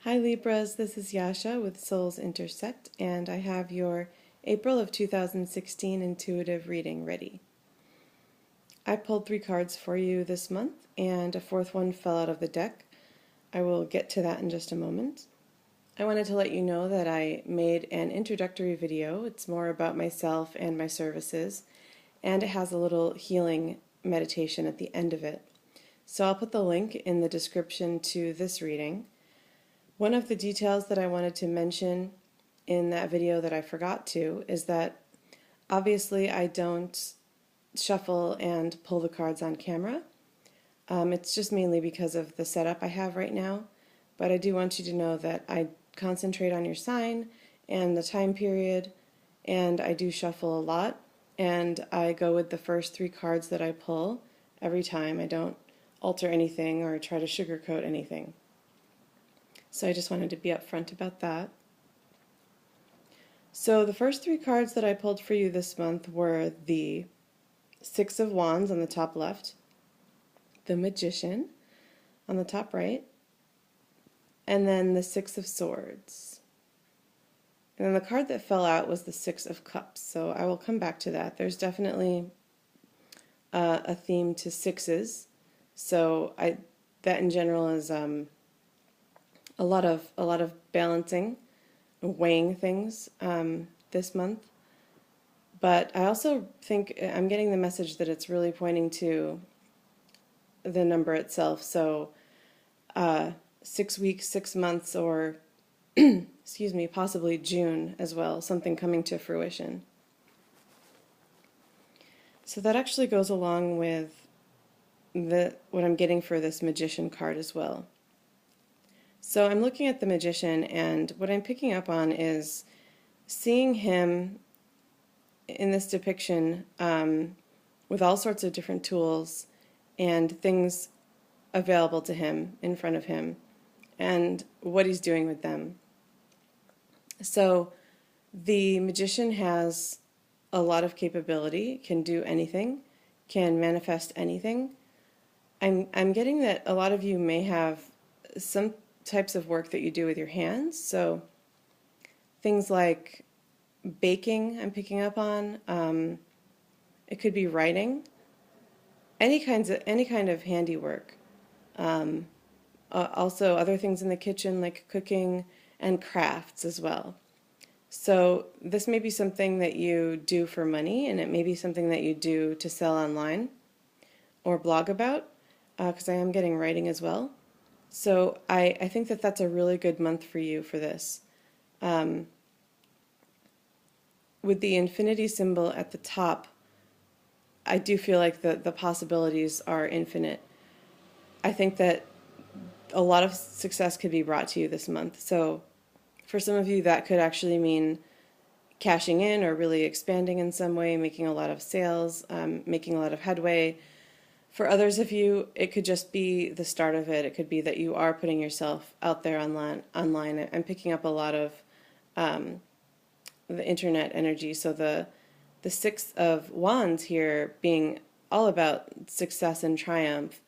Hi Libras, this is Yasha with SoulsIntersect, and I have your April of 2016 intuitive reading ready. I pulled 3 cards for you this month, and a fourth one fell out of the deck. I will get to that in just a moment. I wanted to let you know that I made an introductory video. It's more about myself and my services, and it has a little healing meditation at the end of it. So I'll put the link in the description to this reading. One of the details that I wanted to mention in that video that I forgot to is that obviously I don't shuffle and pull the cards on camera. It's just mainly because of the setup I have right now, but I do want you to know that I concentrate on your sign and the time period, and I do shuffle a lot, and I go with the first 3 cards that I pull every time. I don't alter anything or try to sugarcoat anything. So I just wanted to be upfront about that. So the first 3 cards that I pulled for you this month were the 6 of Wands on the top left, the Magician on the top right, and then the 6 of Swords. And then the card that fell out was the 6 of Cups, so I will come back to that. There's definitely a theme to sixes, so that in general is a lot of balancing, weighing things this month. But I also think I'm getting the message that it's really pointing to the number itself. So 6 weeks, 6 months, or excuse me, possibly June as well, something coming to fruition. So that actually goes along with what I'm getting for this Magician card as well. So I'm looking at the Magician, and what I'm picking up on is seeing him in this depiction with all sorts of different tools and things available to him in front of him and what he's doing with them. So the Magician has a lot of capability, can do anything, can manifest anything. I'm getting that a lot of you may have some types of work that you do with your hands, so things like baking I'm picking up on. It could be writing, any kind of handiwork. Also other things in the kitchen like cooking and crafts as well. So this may be something that you do for money, and it may be something that you do to sell online or blog about, because I am getting writing as well. So I think that that's a really good month for you for this. With the infinity symbol at the top, I do feel like the possibilities are infinite. I think that a lot of success could be brought to you this month. So for some of you, that could actually mean cashing in or really expanding in some way, making a lot of sales, making a lot of headway. For others of you, it could just be the start of it. It could be that you are putting yourself out there online. I'm picking up a lot of the internet energy. So the 6 of Wands here, being all about success and triumph,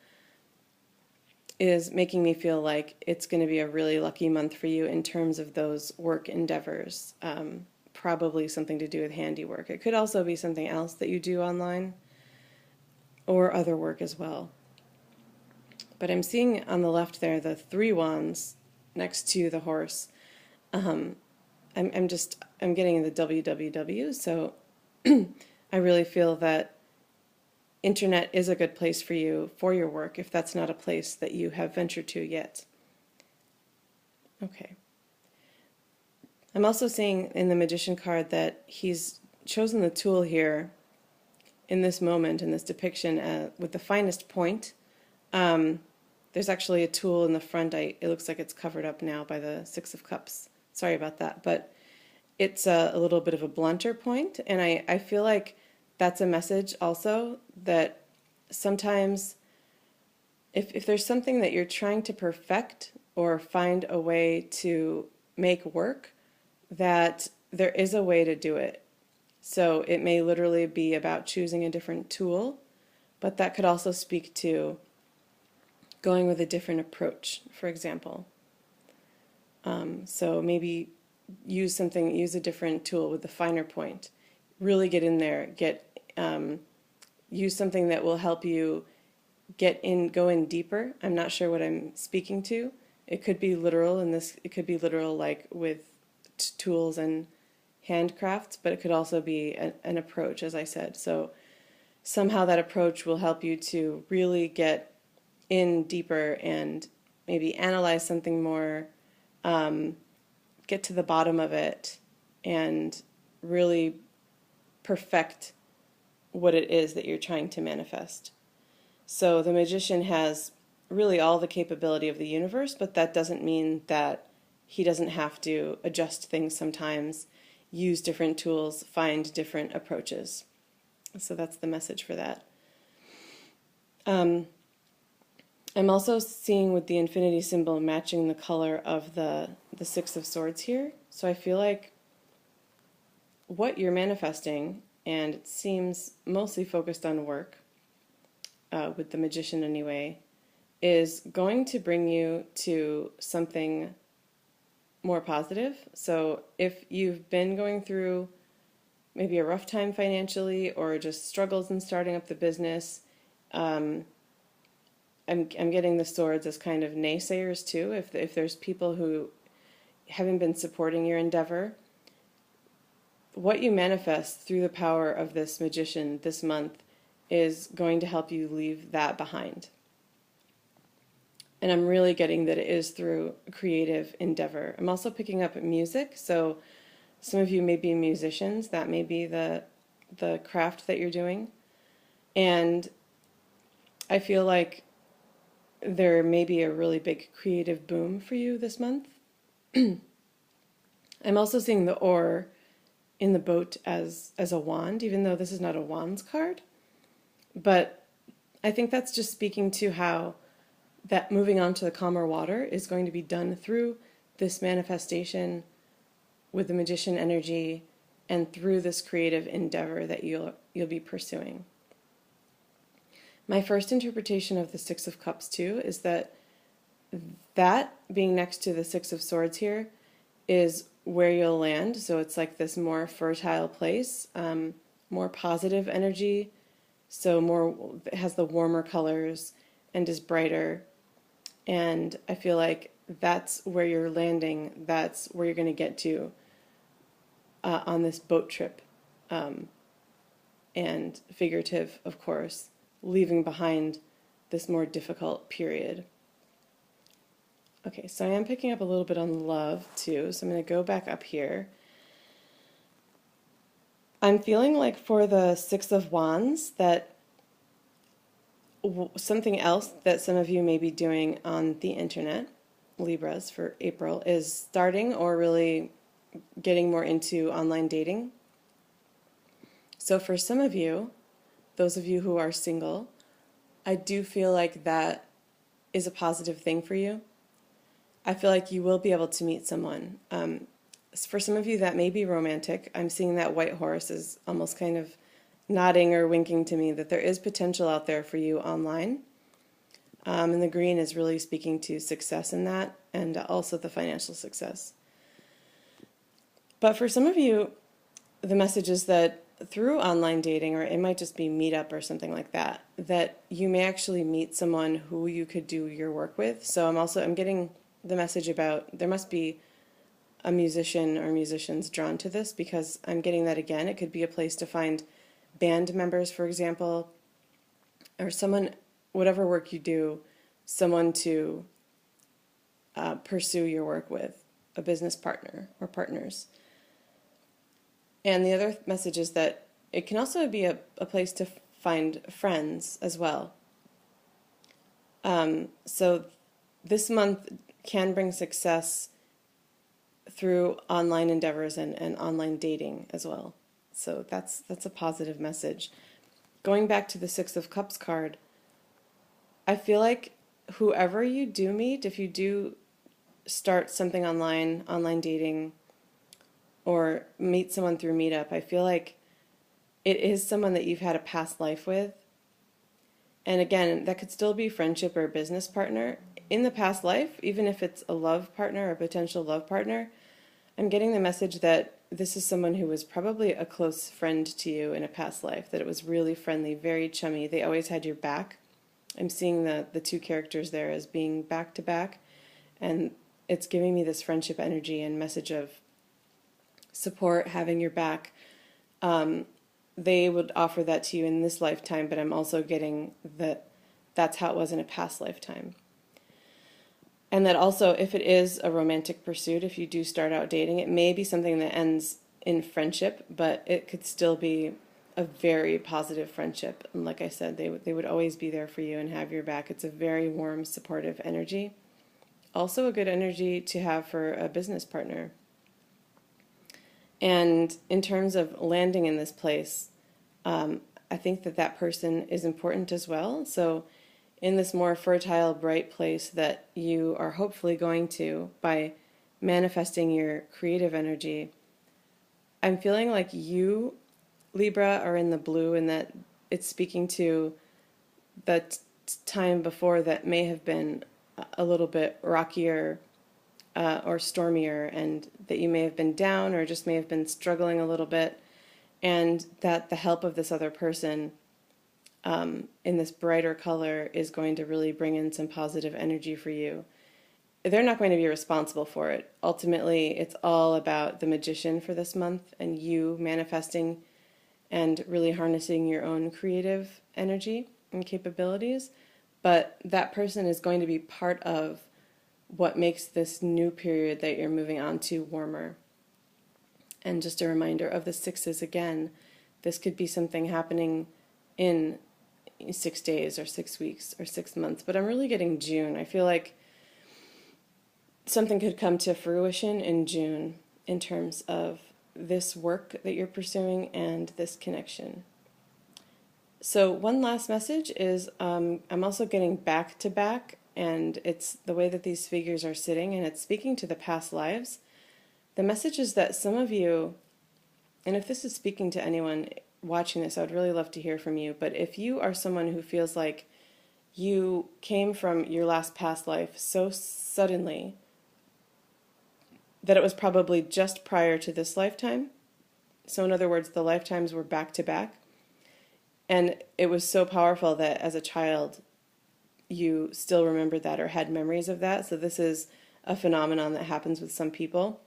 is making me feel like it's going to be a really lucky month for you in terms of those work endeavors. Probably something to do with handiwork. It could also be something else that you do online, or other work as well. But I'm seeing on the left there the 3 wands next to the horse. I'm getting the www, so I really feel that internet is a good place for you for your work if that's not a place that you have ventured to yet. Okay. I'm also seeing in the Magician card that he's chosen the tool here in this moment, in this depiction, with the finest point. There's actually a tool in the front. It looks like it's covered up now by the 6 of Cups. Sorry about that, but it's a little bit of a blunter point, and I feel like that's a message also that sometimes if there's something that you're trying to perfect or find a way to make work, that there is a way to do it. So it may literally be about choosing a different tool, but that could also speak to going with a different approach, for example. So maybe use a different tool with the finer point. Really get in there, use something that will help you go in deeper. I'm not sure what I'm speaking to. It could be literal it could be literal like with tools and handcrafts, but it could also be an approach, as I said. So somehow that approach will help you to really get in deeper and maybe analyze something more, get to the bottom of it, and really perfect what it is that you're trying to manifest. So the magician has really all the capability of the universe, but that doesn't mean that he doesn't have to adjust things sometimes, use different tools, find different approaches. So that's the message for that. I'm also seeing with the infinity symbol matching the color of the Six of Swords here. So I feel like what you're manifesting, and it seems mostly focused on work, with the magician anyway, is going to bring you to something more positive. So if you've been going through maybe a rough time financially or just struggles in starting up the business, I'm getting the swords as kind of naysayers too. If there's people who haven't been supporting your endeavor, what you manifest through the power of this magician this month is going to help you leave that behind. And I'm really getting that it is through creative endeavor. I'm also picking up music, so some of you may be musicians. That may be the craft that you're doing. And I feel like there may be a really big creative boom for you this month. I'm also seeing the oar in the boat as a wand, even though this is not a wands card. But I think that's just speaking to how that moving on to the calmer water is going to be done through this manifestation with the magician energy and through this creative endeavor that you'll be pursuing. My first interpretation of the Six of Cups too is that being next to the Six of Swords here is where you'll land. So it's like this more fertile place, more positive energy. So it has the warmer colors and is brighter. And I feel like that's where you're landing. That's where you're going to get to on this boat trip. And figurative, of course, leaving behind this more difficult period. Okay, so I am picking up a little bit on love too, so I'm going to go back up here. I'm feeling like for the Six of Wands that something else that some of you may be doing on the internet, Libras for April, is starting or really getting more into online dating. So for some of you, those of you who are single, I do feel like that is a positive thing for you. I feel like you will be able to meet someone. For some of you, that may be romantic. I'm seeing that white horse is almost kind of nodding or winking to me that there is potential out there for you online. And the green is really speaking to success in that and also the financial success. But for some of you, the message is that through online dating, or it might just be Meetup or something like that, that you may actually meet someone who you could do your work with. So I'm getting the message about there must be a musician or musicians drawn to this, because I'm getting that again. It could be a place to find band members, for example, or someone, whatever work you do, someone to pursue your work with, a business partner or partners. And the other message is that it can also be a place to find friends as well. So this month can bring success through online endeavors and online dating as well. So that's a positive message. Going back to the Six of Cups card, I feel like whoever you do meet, if you do start something online dating, or meet someone through Meetup, I feel like it is someone that you've had a past life with. And again, that could still be friendship or business partner. in the past life, even if it's a love partner or a potential love partner, I'm getting the message that this is someone who was probably a close friend to you in a past life, that it was really friendly, very chummy. They always had your back. I'm seeing the two characters there as being back to back, and it's giving me this friendship energy and message of support, having your back. They would offer that to you in this lifetime, but I'm also getting that that's how it was in a past lifetime. And that also, if it is a romantic pursuit, if you do start out dating, it may be something that ends in friendship, but it could still be a very positive friendship. And like I said, they would always be there for you and have your back. It's a very warm, supportive energy. Also a good energy to have for a business partner. And in terms of landing in this place, I think that that person is important as well. So in this more fertile, bright place that you are hopefully going to by manifesting your creative energy, I'm feeling like you, Libra, are in the blue, and that it's speaking to the time before that may have been a little bit rockier or stormier, and that you may have been down or just may have been struggling a little bit, and that the help of this other person in this brighter color is going to really bring in some positive energy for you. They're not going to be responsible for it. Ultimately, it's all about the magician for this month and you manifesting and really harnessing your own creative energy and capabilities. But that person is going to be part of what makes this new period that you're moving on to warmer. And just a reminder of the sixes again, this could be something happening in 6 days or 6 weeks or 6 months, but I'm really getting June. I feel like something could come to fruition in June in terms of this work that you're pursuing and this connection. So one last message is I'm also getting back to back, and it's the way that these figures are sitting, and it's speaking to the past lives. The message is that some of you, and if this is speaking to anyone watching this, I would really love to hear from you, but if you are someone who feels like you came from your last past life so suddenly that it was probably just prior to this lifetime, so in other words, the lifetimes were back to back, and it was so powerful that as a child you still remembered that or had memories of that. So this is a phenomenon that happens with some people.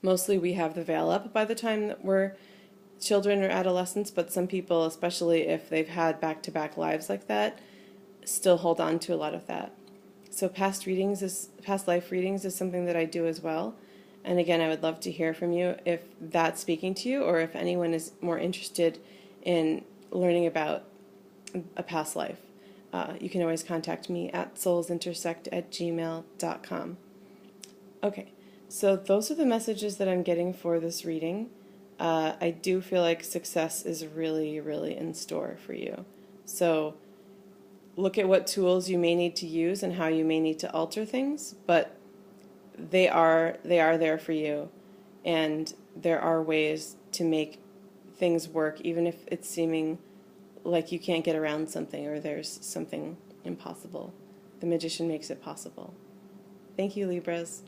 Mostly we have the veil up by the time that we're children or adolescents, but some people, especially if they've had back-to-back lives like that, still hold on to a lot of that. So past life readings is something that I do as well. And again, I would love to hear from you if that's speaking to you, or if anyone is more interested in learning about a past life. You can always contact me at soulsintersect@gmail.com. Okay, so those are the messages that I'm getting for this reading. I do feel like success is really, really in store for you. So look at what tools you may need to use and how you may need to alter things, but they are there for you, and there are ways to make things work, even if it's seeming like you can't get around something or there's something impossible. The magician makes it possible. Thank you, Libras.